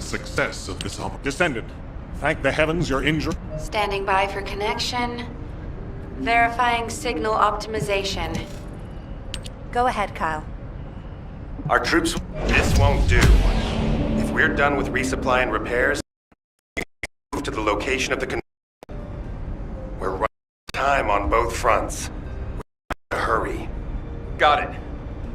success of this operation. Descendant, thank the heavens you're injured. Standing by for connection. Verifying signal optimization. Go ahead, Kyle. Our troops... This won't do. If we're done with resupply and repairs, move to the location of the... We're running time on both fronts. We have to hurry. Got it.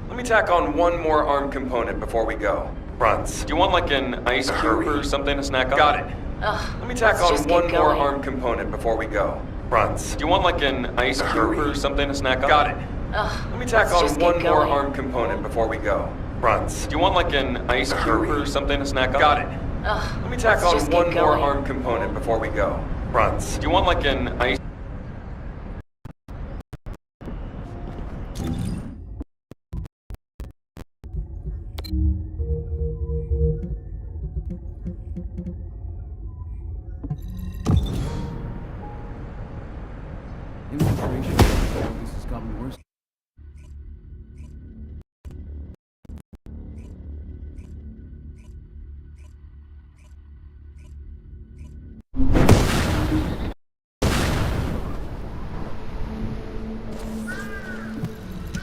Let me tack on one more arm component before we go. Fronts. Do you want like an ice cube or something to snack on? Got it. Let me tack on one more arm component before we go. Fronts. Do you want like an ice cube or something to snack on? Got it. Let me tack on one more arm component before we go. Fronts. Do you want like an ice cube or something to snack on? Got it. Let me tack on one more arm component before we go. Fronts. Do you want like an ice... Infiltration. This has gotten worse.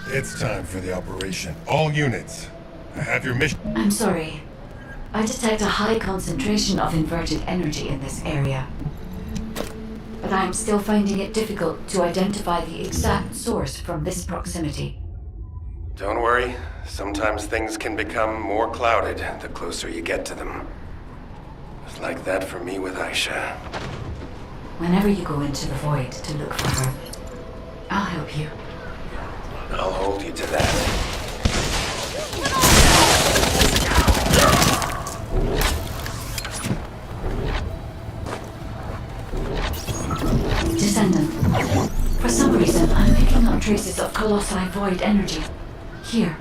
It's time for the operation. All units, I have your mission. I'm sorry. I detect a high concentration of inverted energy in this area. But I'm still finding it difficult to identify the exact source from this proximity. Don't worry. Sometimes things can become more clouded the closer you get to them. It's like that for me with Aisha. Whenever you go into the void to look for her, I'll help you. I'll hold you to that. Descendant. For some reason, I'm picking up traces of Colossi void energy. Here.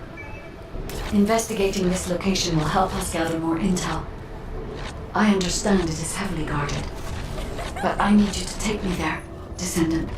Investigating this location will help us gather more intel. I understand it is heavily guarded, but I need you to take me there, Descendant.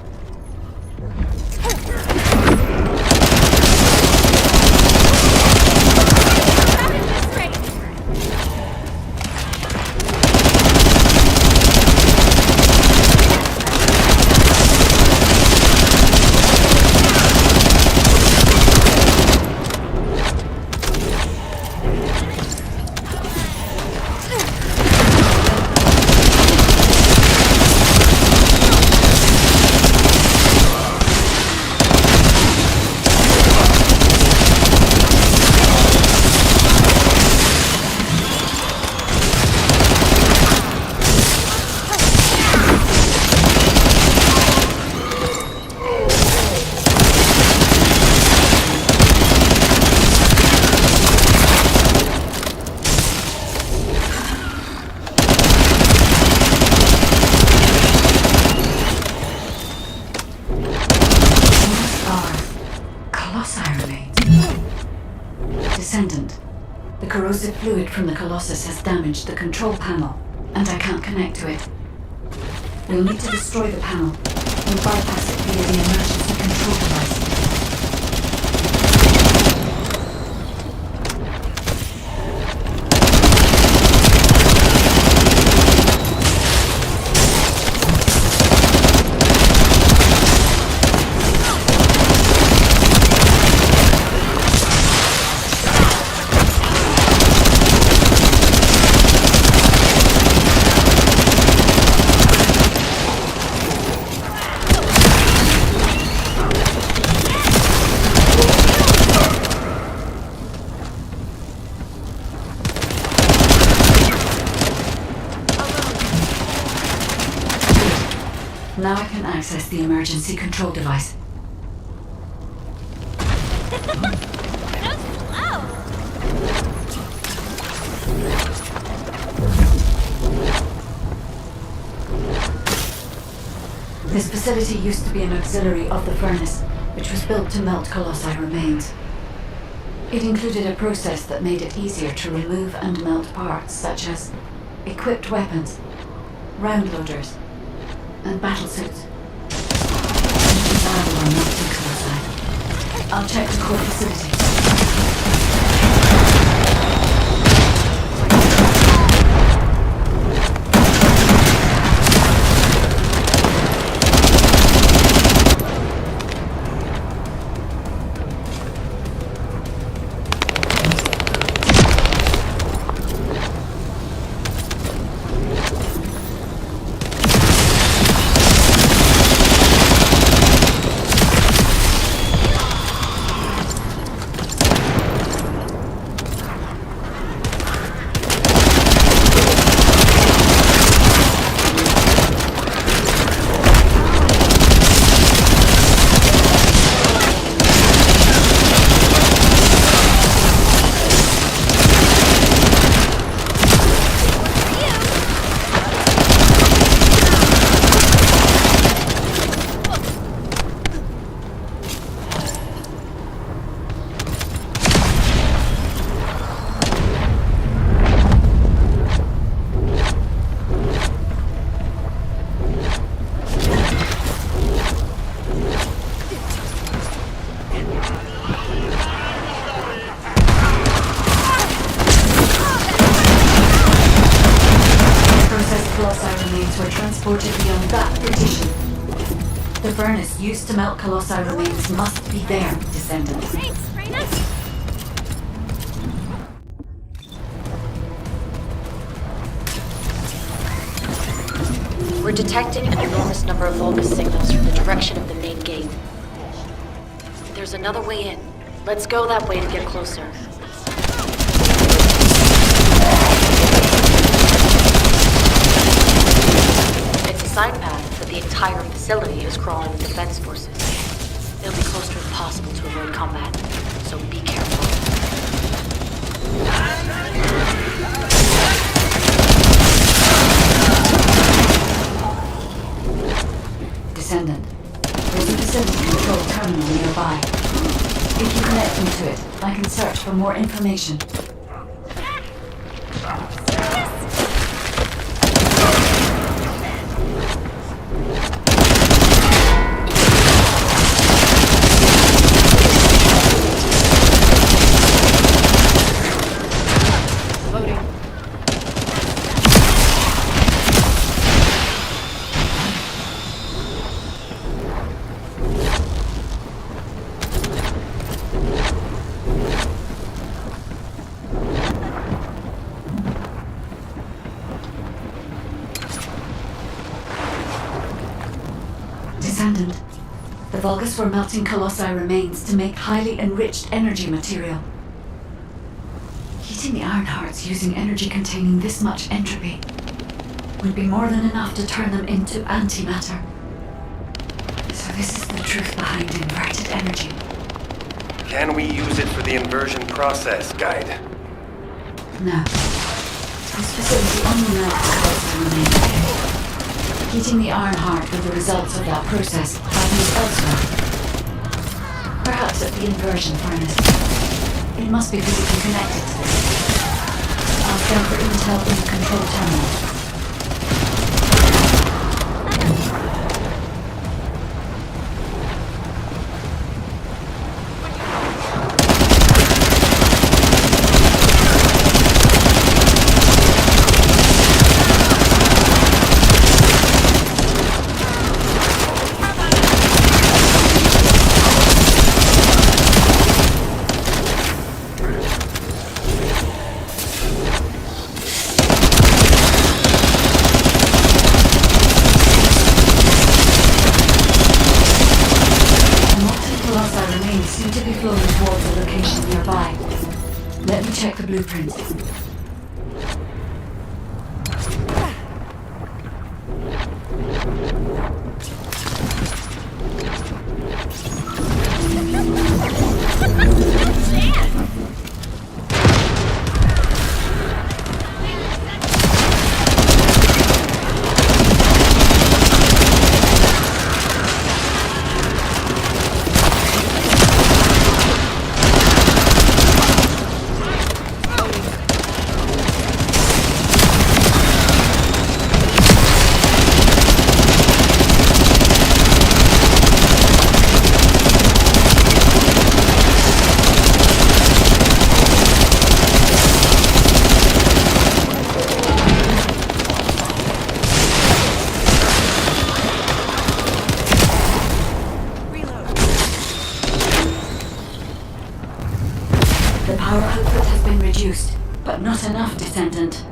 Descendant. The corrosive fluid from the Colossus has damaged the control panel, and I can't connect to it. We'll need to destroy the panel and bypass it via the emergency control device. Now I can access the emergency control device. This facility used to be an auxiliary of the furnace, which was built to melt Colossi remains. It included a process that made it easier to remove and melt parts such as equipped weapons, round loaders, and battlesuits. Desirable on melting Colossi. I'll check the core facility. transported beyond that partition. The furnace used to melt Colossi remains must be there, descendants. Thanks, Reyna. We're detecting an enormous number of Vulgus signals from the direction of the main gate. There's another way in. Let's go that way to get closer. It's a sign path, but the entire facility is crawling with defense forces. It'll be close to impossible to avoid combat, so be careful. Descendant, there's a facility control terminal nearby. If you connect me to it, I can search for more information. Descendant, the Vulgus were melting Colossi remains to make highly enriched energy material. Heating the iron hearts using energy containing this much entropy would be more than enough to turn them into antimatter. So this is the truth behind inverted energy. Can we use it for the inversion process, Guide? No. This facility only melts Colossi remains. Heating the iron heart with the results of that process happens elsewhere. Perhaps at the inversion furnace. It must be physically connected to this. I'll send for intel in the control terminal. Seem to be flowing towards a location nearby. Let me check the blueprints. Power output has been reduced, but not enough, Descendant.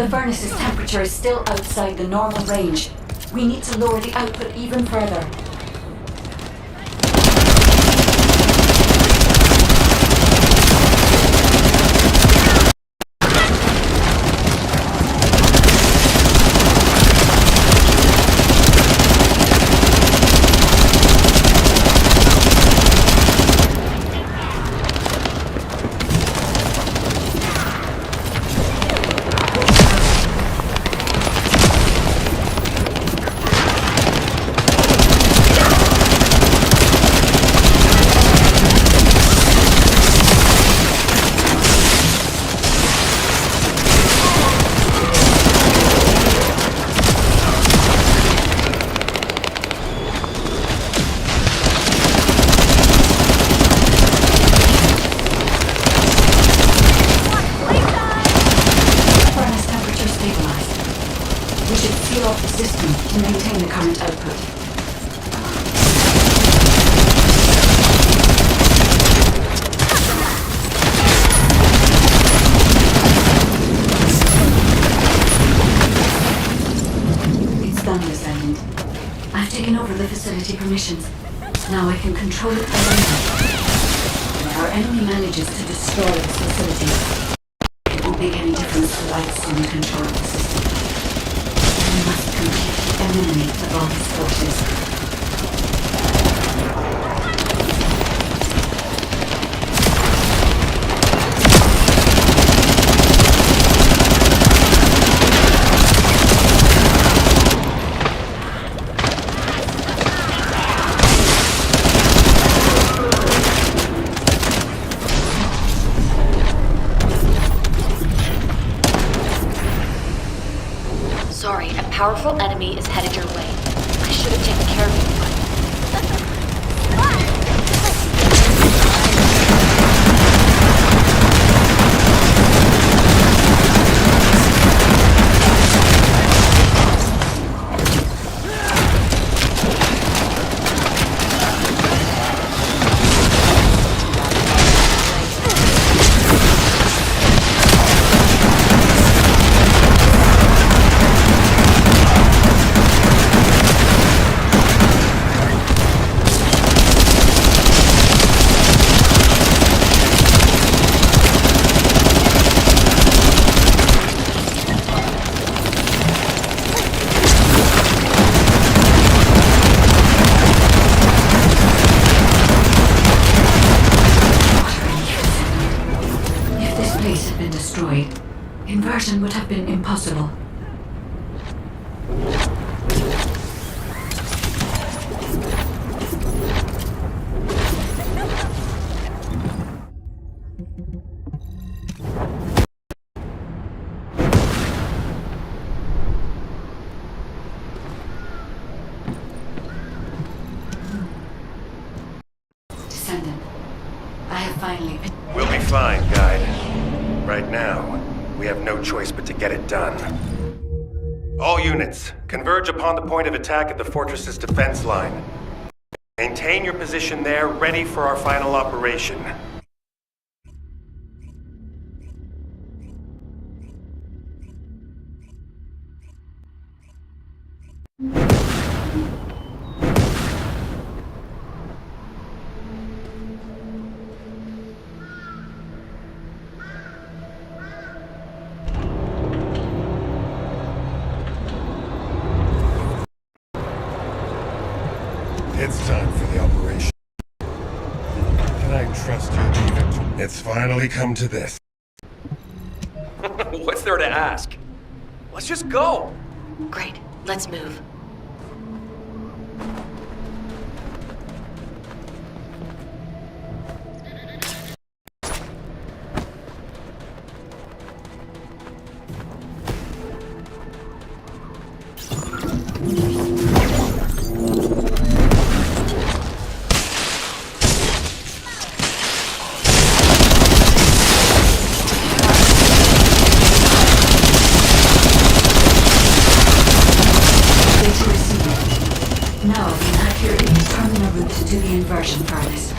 The furnace's temperature is still outside the normal range. We need to lower the output even further. To maintain the current output. It's done, Miss Island. I've taken over the facility permissions. Now I can control it remotely. If our enemy manages to destroy this facility, it won't make any difference to lights on the control of the system. We must completely eliminate the bomb's forces. Sorry, a powerful enemy is headed your way. I should have taken care of you. Inversion would have been impossible. Descendant, I have finally been... We'll be fine, Guide. Right now, we have no choice but to get it done. All units, converge upon the point of attack at the fortress's defense line. Maintain your position there, ready for our final operation. It's time for the operation. Can I trust you, David? It's finally come to this. What's there to ask? Let's just go. Great, let's move. Now I can accurately determine a route to the inversion furnace.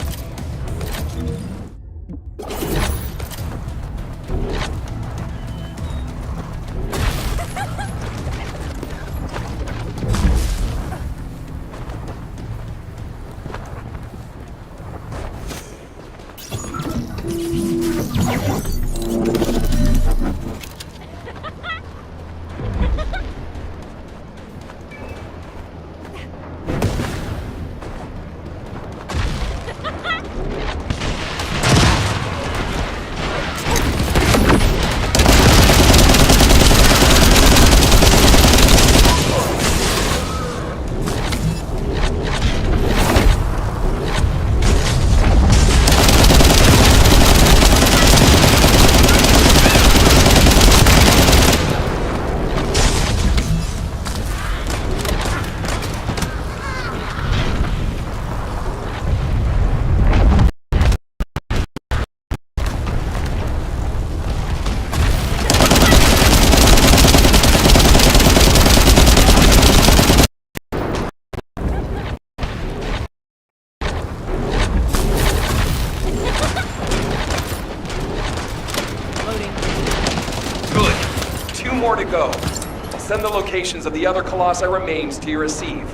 to go. I'll send the locations of the other Colossi remains to your receive.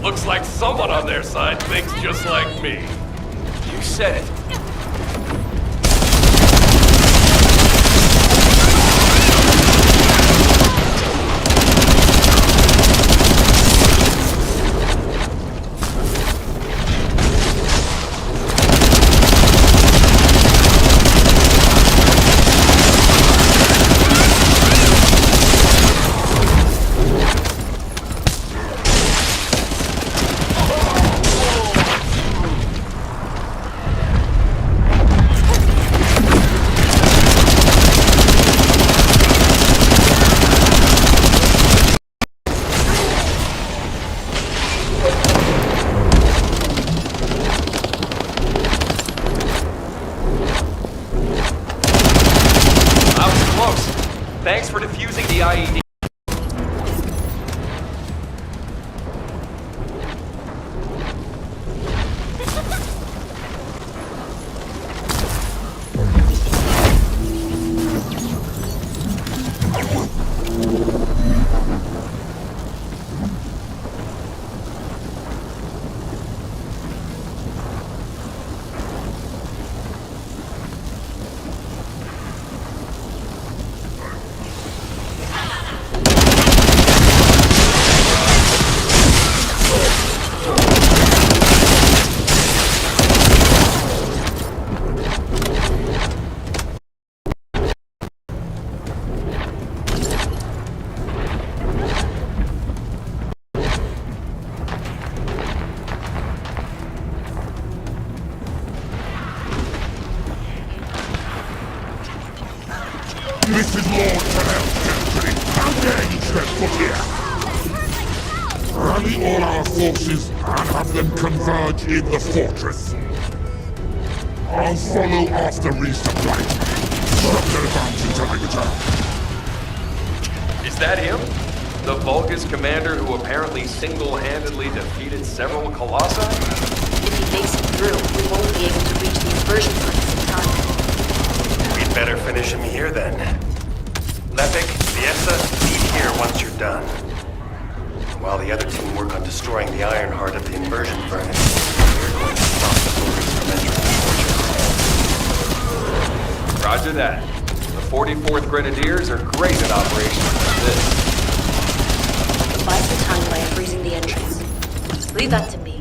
Looks like someone on their side thinks just like me. You said it. Thanks for defusing the IED. This is Lord Fennell's territory. How dare you step foot here? Rally all our forces and have them converge in the fortress. I'll follow after resupply. Drop their bounty until I return. Is that him? The Vulgus commander who apparently single-handedly defeated several Colossi? If he makes it through, we won't be able to reach the inversion furnace in time. We'd better finish him here then. Lepic, Viesa, meet here once you're done. While the other team work on destroying the iron heart of the inversion furnace, we're going to stop the Vulgus from entering the fortress. Roger that. The 44th Grenadiers are great at operations like this. Devise the timeline of freezing the entrance. Leave that to me.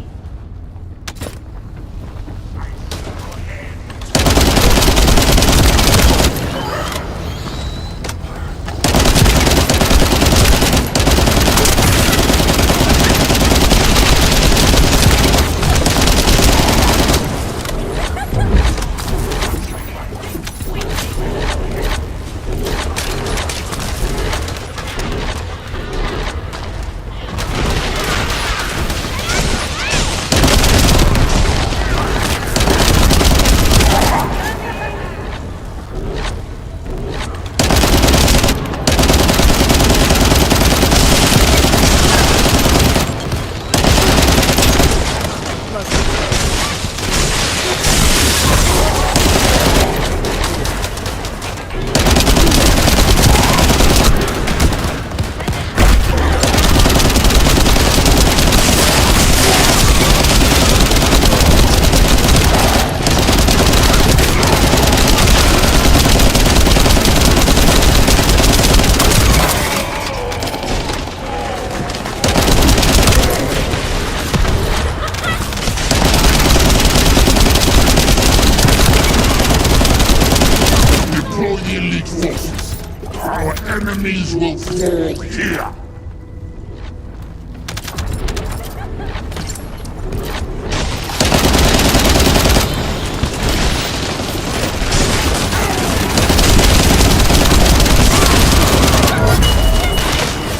the elite forces. Our enemies will fall here.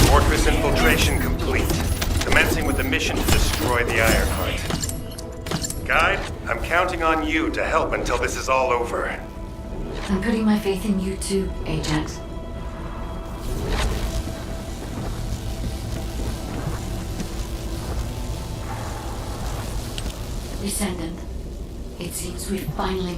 Fortress infiltration complete. Commencing with the mission to destroy the Ironheart. Guide, I'm counting on you to help until this is all over. I'm putting my faith in you too, Ajax. Descendant, it seems we've finally...